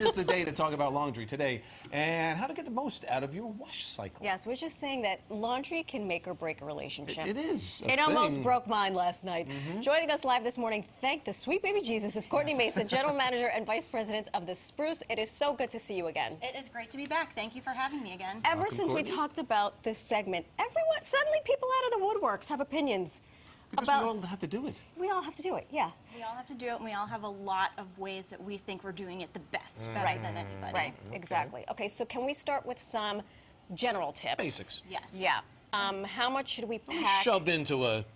It's the day to talk about laundry today and how to get the most out of your wash cycle. Yes, we're just saying that laundry can make or break a relationship. It is. It almost broke mine last night. Joining us live this morning, thank the sweet baby Jesus, is Courtney Mason, General Manager and Vice President of the Spruce. It is so good to see you again. It is great to be back. Thank you for having me again. Ever since we talked about this segment, suddenly people out of the woodworks have opinions. Because we all have to do it. We all have to do it, yeah. We all have to do it, and we all have a lot of ways that we think we're doing it the best, better than anybody. Right, exactly. Okay, so can we start with some general tips? Basics. Yes. Yeah. How much should we pack Shove into a...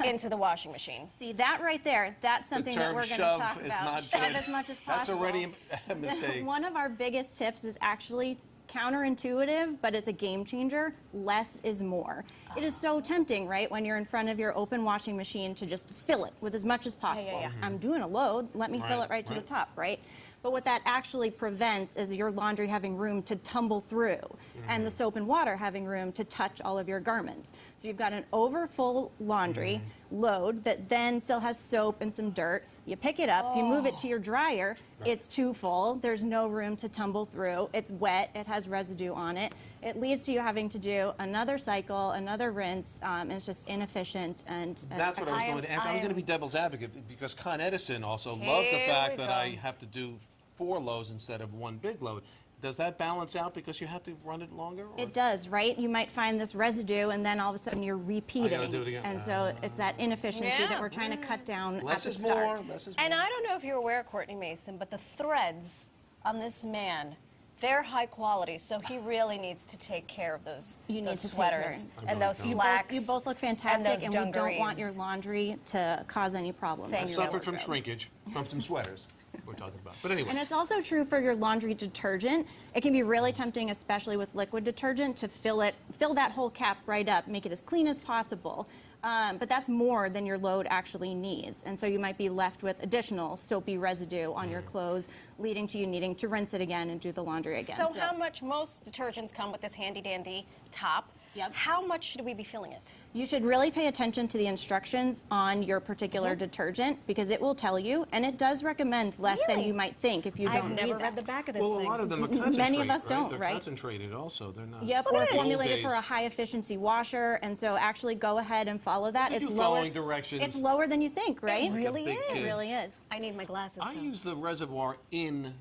into the washing machine? See, that right there, that's something that we're going to talk about. Shove as much as possible. That's already a mistake. One of our biggest tips is actually counterintuitive, but it's a game changer. Less is more. It is so tempting, right, when you're in front of your open washing machine to just fill it with as much as possible. Yeah. I'm doing a load, let me fill it right to the top, right? But what that actually prevents is your laundry having room to tumble through and the soap and water having room to touch all of your garments. So you've got an overfull laundry load that then still has soap and some dirt. You pick it up, you move it to your dryer, it's too full, there's no room to tumble through, it's wet, it has residue on it. It leads to you having to do another cycle, another rinse, and it's just inefficient. And that's what I was going to ask. I was going to be devil's advocate because Con Edison also loves the fact that I have to do 4 loads instead of 1 big load. Does that balance out because you have to run it longer? Or? It does, right? You might find this residue, and then all of a sudden you're repeating. I gotta do it again. And so it's that inefficiency that we're trying to cut down Less at the is start. more, less is more. And I don't know if you're aware, Courtney Mason, but the threads on this man, they're high quality, so he really needs to take care of those sweaters and those slacks. You both look fantastic, and we don't dungarees. want your laundry to cause any problems. I suffered from shrinkage from some sweaters we're talking about. But anyway. And it's also true for your laundry detergent. It can be really tempting, especially with liquid detergent, to fill that whole cap right up, make it as clean as possible. But that's more than your load actually needs. And so you might be left with additional soapy residue on your clothes, leading to you needing to rinse it again and do the laundry again. So how much, most detergents come with this handy dandy top. Yep. How much should we be filling it? You should really pay attention to the instructions on your particular detergent, because it will tell you, and it does recommend less than you might think if you don't read that. I've never read the back of this thing. thing. A lot of them are concentrated. Many of us don't, They're right? concentrated also. They're not. Yep, or formulated for a high efficiency washer, and so actually go ahead and follow that. It's following directions. It's lower than you think, right? It really is. It really is. I need my glasses. I use the reservoir in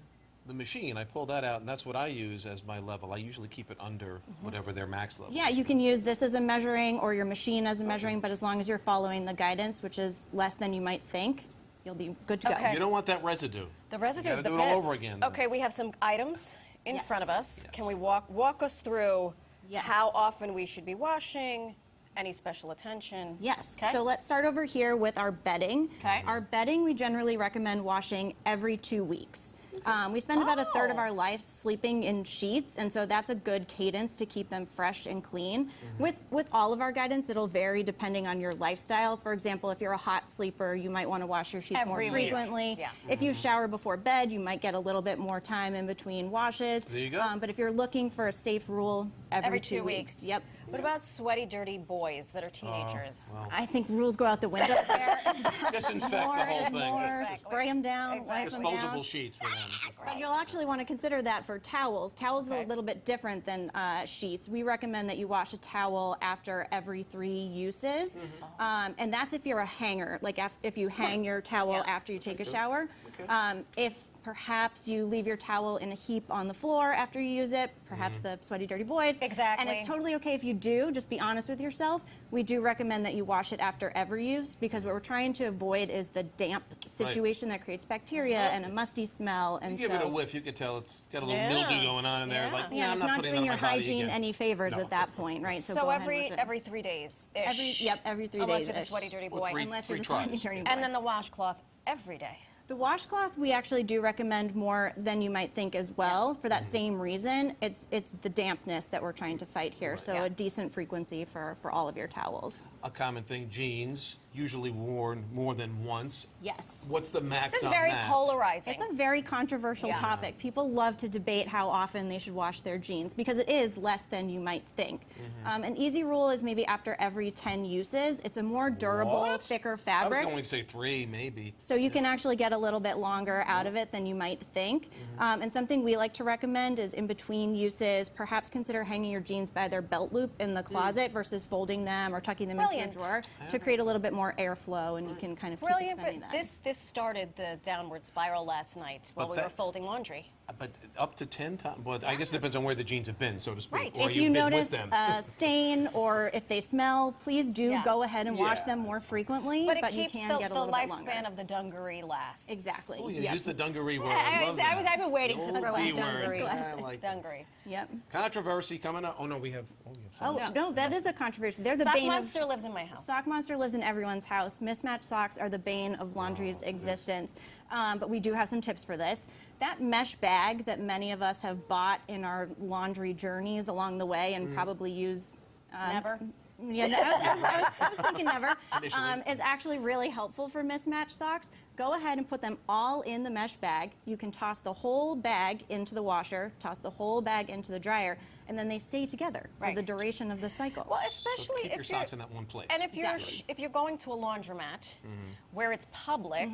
the machine. I pull that out, and that's what I use as my level. I usually keep it under whatever their max level Yeah, is. you can use this as a measuring or your machine as a measuring, but as long as you're following the guidance, which is less than you might think, you'll be good to go. Okay. You don't want that residue. The residue is the do it all over again. Then. Okay, we have some items in front of us. Yes. Can we walk us through Yes. how often we should be washing? Any special attention? Yes. Okay. So let's start over here with our bedding. Okay. Our bedding, we generally recommend washing every 2 weeks. We spend about a third of our life sleeping in sheets, and so that's a good cadence to keep them fresh and clean. With all of our guidance, it'll vary depending on your lifestyle. For example, if you're a hot sleeper, you might want to wash your sheets Every more week. frequently. Yeah. If you shower before bed, you might get a little bit more time in between washes. There you go. But if you're looking for a safe rule, every 2 weeks. Yep. What about sweaty, dirty boys that are teenagers? I think rules go out the window there. Disinfect the whole thing. Just spray them down, wipe them Disposable down. sheets for them. But you'll actually want to consider that for towels. Towels are a little bit different than sheets. We recommend that you wash a towel after every 3 uses. And that's if you're a hanger, like if you hang your towel after you take a shower. If perhaps you leave your towel in a heap on the floor after you use it, perhaps the sweaty, dirty boys. Exactly. And it's totally okay if you do, just be honest with yourself. We do recommend that you wash it after every use, because what we're trying to avoid is the damp situation that creates bacteria and a musty smell. And You give it a whiff, you can tell it's got a little mildew going on in there. It's like, yeah, I'm it's not not putting doing it your on my body hygiene again. any favors at that point, right? So go ahead and wash it. every 3 days -ish. Every 3 Unless days. you're the sweaty, dirty boy. Unless you're the tries. sweaty, dirty boy. And then the washcloth every day. The washcloth, we actually do recommend more than you might think as well, for that same reason. It's the dampness that we're trying to fight here, so a decent frequency for all of your towels. A common thing, jeans. usually worn more than once. Yes. What's the max This is on very that? polarizing. It's a very controversial topic. People love to debate how often they should wash their jeans because it is less than you might think. An easy rule is maybe after every 10 uses. It's a more durable, What? thicker I fabric. was going to say 3, maybe. So you can actually get a little bit longer out of it than you might think. And something we like to recommend is in between uses, perhaps consider hanging your jeans by their belt loop in the closet versus folding them or tucking them Brilliant. into a drawer to create a little bit more airflow, and you can kind of keep Brilliant, extending but that. this started the downward spiral last night while But we were that- folding laundry. But up to 10 times? Well, I guess it depends on where the jeans have been, so to speak. Right. Or If you you've been notice with them. a stain or if they smell, please do Yeah. go ahead and wash Yeah. them more frequently, But but, it you keeps can the get a little bit longer. lifespan of the dungaree lasts. Exactly. Oh, you Yep. use the dungaree word. I've love been waiting The to old throw D in word. dungaree. Yeah, I like that. Dungaree. Yep. Controversy coming up. Oh, no, we have. Oh, no, that is a controversy. They're the Sock bane Monster lives in my house. Sock Monster lives in everyone's house. Mismatched socks are the bane of laundry's existence. But we do have some tips for this. That mesh bag that many of us have bought in our laundry journeys along the way and probably use Never. Yeah, no, I was thinking never. Initially. Is actually really helpful for mismatched socks. Go ahead and put them all in the mesh bag. You can toss the whole bag into the washer, toss the whole bag into the dryer, and then they stay together Right. for the duration of the cycle. Well, especially Keep if your you're socks in that one place. and if you're Exactly. if you're going to a laundromat where it's public,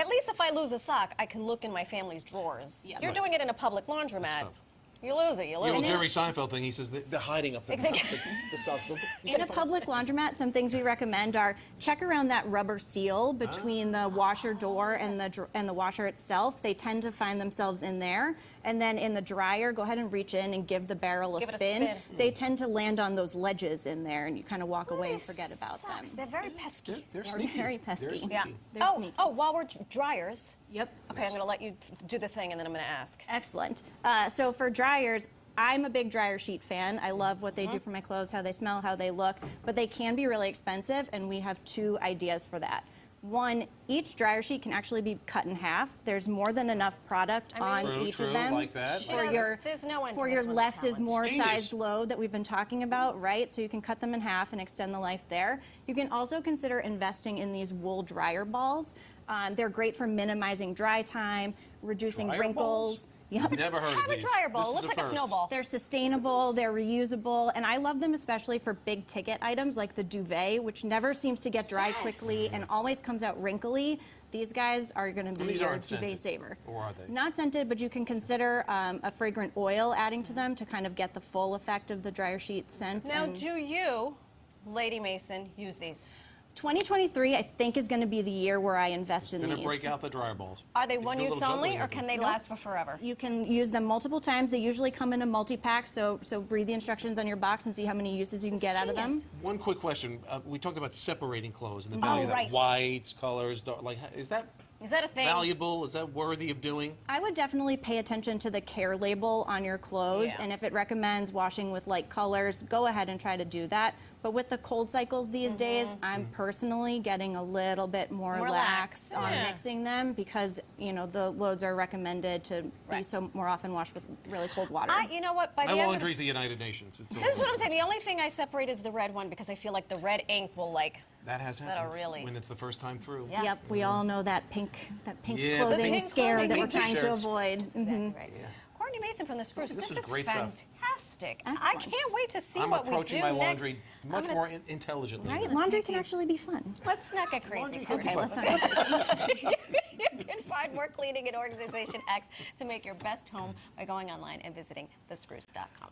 at least if I lose a sock, I can look in my family's drawers. Yep. You're Right. doing it in a public laundromat. tough. You lose it. You The lose old it. Jerry Seinfeld thing, he says they're hiding up the, Exactly. the socks. In a public laundromat, some things we recommend are check around that rubber seal between the washer door and the washer itself. They tend to find themselves in there. And then in the dryer, go ahead and reach in and give the barrel a Give it a spin. spin. They tend to land on those ledges in there, and you kind of walk away and These forget about socks, them. They're very pesky. They're They're sneaky. very pesky. They're sneaky. Yeah. They're Oh, sneaky. while we're dryers. Yep. Okay, I'm going to let you do the thing, and then I'm going to ask. Excellent. So for dryers, I'm a big dryer sheet fan. I love what they do for my clothes, how they smell, how they look, but they can be really expensive, and we have 2 ideas for that. One, each dryer sheet can actually be cut in half. There's more than enough product on True, each true, of them like that. She for does- your there's no end to for this your one's less is talent. more Genius. sized load that we've been talking about, right? So you can cut them in half and extend the life there. You can also consider investing in these wool dryer balls. They're great for minimizing dry time, reducing Dryer wrinkles. balls? Yep. Never heard Have of a these. dryer ball. This It is looks like a first. snowball. They're sustainable, they're reusable, and I love them especially for big ticket items like the duvet, which never seems to get dry quickly and always comes out wrinkly. These guys are going to be these your aren't duvet scented, saver. or are they? Not scented, but you can consider a fragrant oil adding to them to kind of get the full effect of the dryer sheet scent. Now, and do you, Lady Mason, use these? 2023, I think, is going to be the year where I invest in Gonna these. break out the dryer balls. Are they You do a one use little only, juggling or of them. can they last for forever? You can use them multiple times. They usually come in a multi-pack, so read the instructions on your box and see how many uses you can get out of them. Genius. One quick question. We talked about separating clothes and the value of right. that. Whites, colors, dark, like, is that Is that a thing? valuable? Is that worthy of doing? I would definitely pay attention to the care label on your clothes, Yeah. and if it recommends washing with light colors, go ahead and try to do that. But with the cold cycles these days, I'm personally getting a little bit more More lax lax. on Yeah. mixing them because, you know, the loads are recommended to be Right. so more often washed with really cold water. You know what? By My the end of laundry's the United Nations. It's this is what I'm saying. The only thing I separate is the red one because I feel like the red ink will like. That has That'll happened really- when it's the first time through. Yeah. Yep, we all know that pink Yeah, the clothing pink scare clothing. that we're Pink trying to t-shirts. avoid. Mhm. Right. Courtney Mason from the Spruce. This This is is great stuff. fantastic. I Excellent. can't wait to see I'm what we do approaching my next. laundry much I'm more gonna- intelligently. Right? Let's Laundry take can these- actually be fun. Let's not get crazy. Laundry can be Courtney. fun. Let's not. You can find more cleaning and organization hacks to make your best home by going online and visiting thespruce.com.